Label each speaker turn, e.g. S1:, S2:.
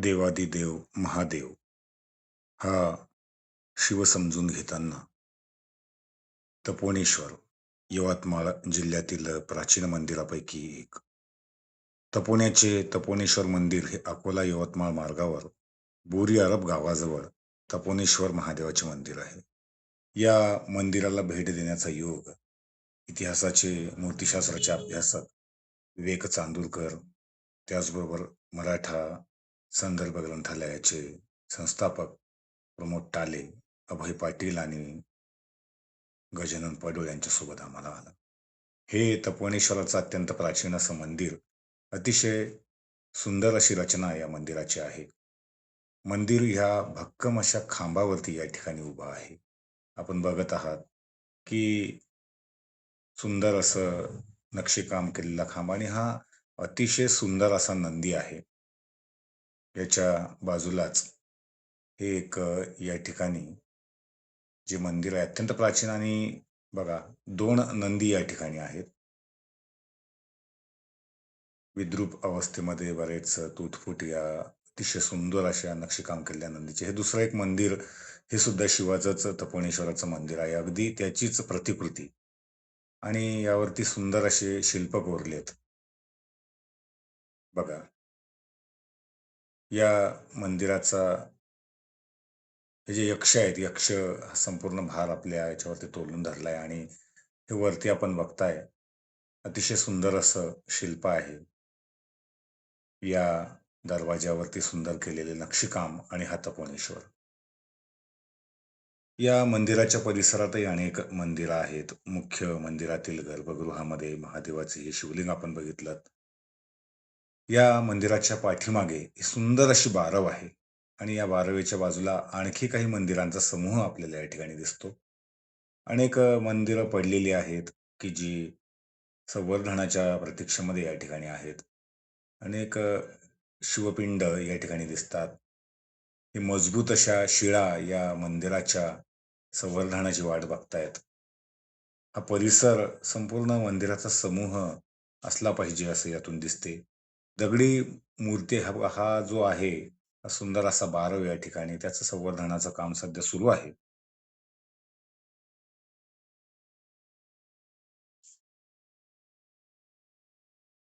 S1: देवादिदेव महादेव हा शिव समजून घेताना तपोनेश्वर यवतमाळ जिल्ह्यातील प्राचीन मंदिरापैकी एक तपोनेश्वर मंदिर हे अकोला यवतमाळ मार्गावर बोरी अरब गावाजवळ तपोनेश्वर महादेवाचे मंदिर आहे. या मंदिराला भेट देण्याचा योग इतिहासाचे मूर्तिशास्त्राच्या अभ्यासक विवेक चांदूरकर, त्याचबरोबर मराठा संदर्भ ग्रंथालयाचे संस्थापक प्रमोद टाले, अभय पाटील आणि गजानन पडोळ यांच्यासोबत आम्हाला आला. हे तपोनेश्वराचं अत्यंत प्राचीन असं मंदिर, अतिशय सुंदर अशी रचना या मंदिराची आहे. मंदिर ह्या भक्कम अशा खांबावरती या ठिकाणी उभा आहे. आपण बघत आहात की सुंदर असं नक्षीकाम केलेला खांब आणि हा अतिशय सुंदर असा नंदी आहे. याच्या बाजूलाच हे एक या ठिकाणी जे मंदिर आहे अत्यंत प्राचीन आणि बघा 2 नंदी या ठिकाणी आहेत. विद्रूप अवस्थेमध्ये बरेच तुटफूट या अतिशय सुंदर अशा नक्षीकाम केलेल्या नंदीचे. हे दुसरं एक मंदिर, हे सुद्धा शिवाचंच तपोनेश्वराचं मंदिर आहे. अगदी त्याचीच प्रतिकृती आणि यावरती सुंदर असे शिल्प कोरलेत. बघा, या मंदिराचा हे जे यक्ष आहेत, यक्ष हा संपूर्ण भार आपल्या याच्यावरती तोलून धरलाय आणि हे वरती आपण बघताय, अतिशय सुंदर असं शिल्प आहे. या दरवाज्यावरती सुंदर केलेले नक्षीकाम आणि हा तपोनेश्वर. या मंदिराच्या परिसरातही अनेक मंदिरं आहेत. मुख्य मंदिरातील गर्भगृहामध्ये महादेवाचे हे शिवलिंग आपण बघितलं. या मंदिराच्या पाठीमागे ही सुंदर अशी बारव आहे आणि या बारवेच्या बाजूला आणखी काही मंदिरांचा समूह आपल्याला या ठिकाणी दिसतो. अनेक मंदिरं पडलेली आहेत, की जी संवर्धनाच्या प्रतीक्षेमध्ये या ठिकाणी आहेत. अनेक शिवपिंड या ठिकाणी दिसतात. हे मजबूत अशा शिळा या मंदिराच्या संवर्धनाची वाट बघतायत. हा परिसर संपूर्ण मंदिराचा समूह असला पाहिजे असं यातून दिसते. दगडी मूर्ती हा हा जो आहे, हा सुंदर असा बारव या ठिकाणी त्याचं संवर्धनाचं काम सध्या सुरू आहे.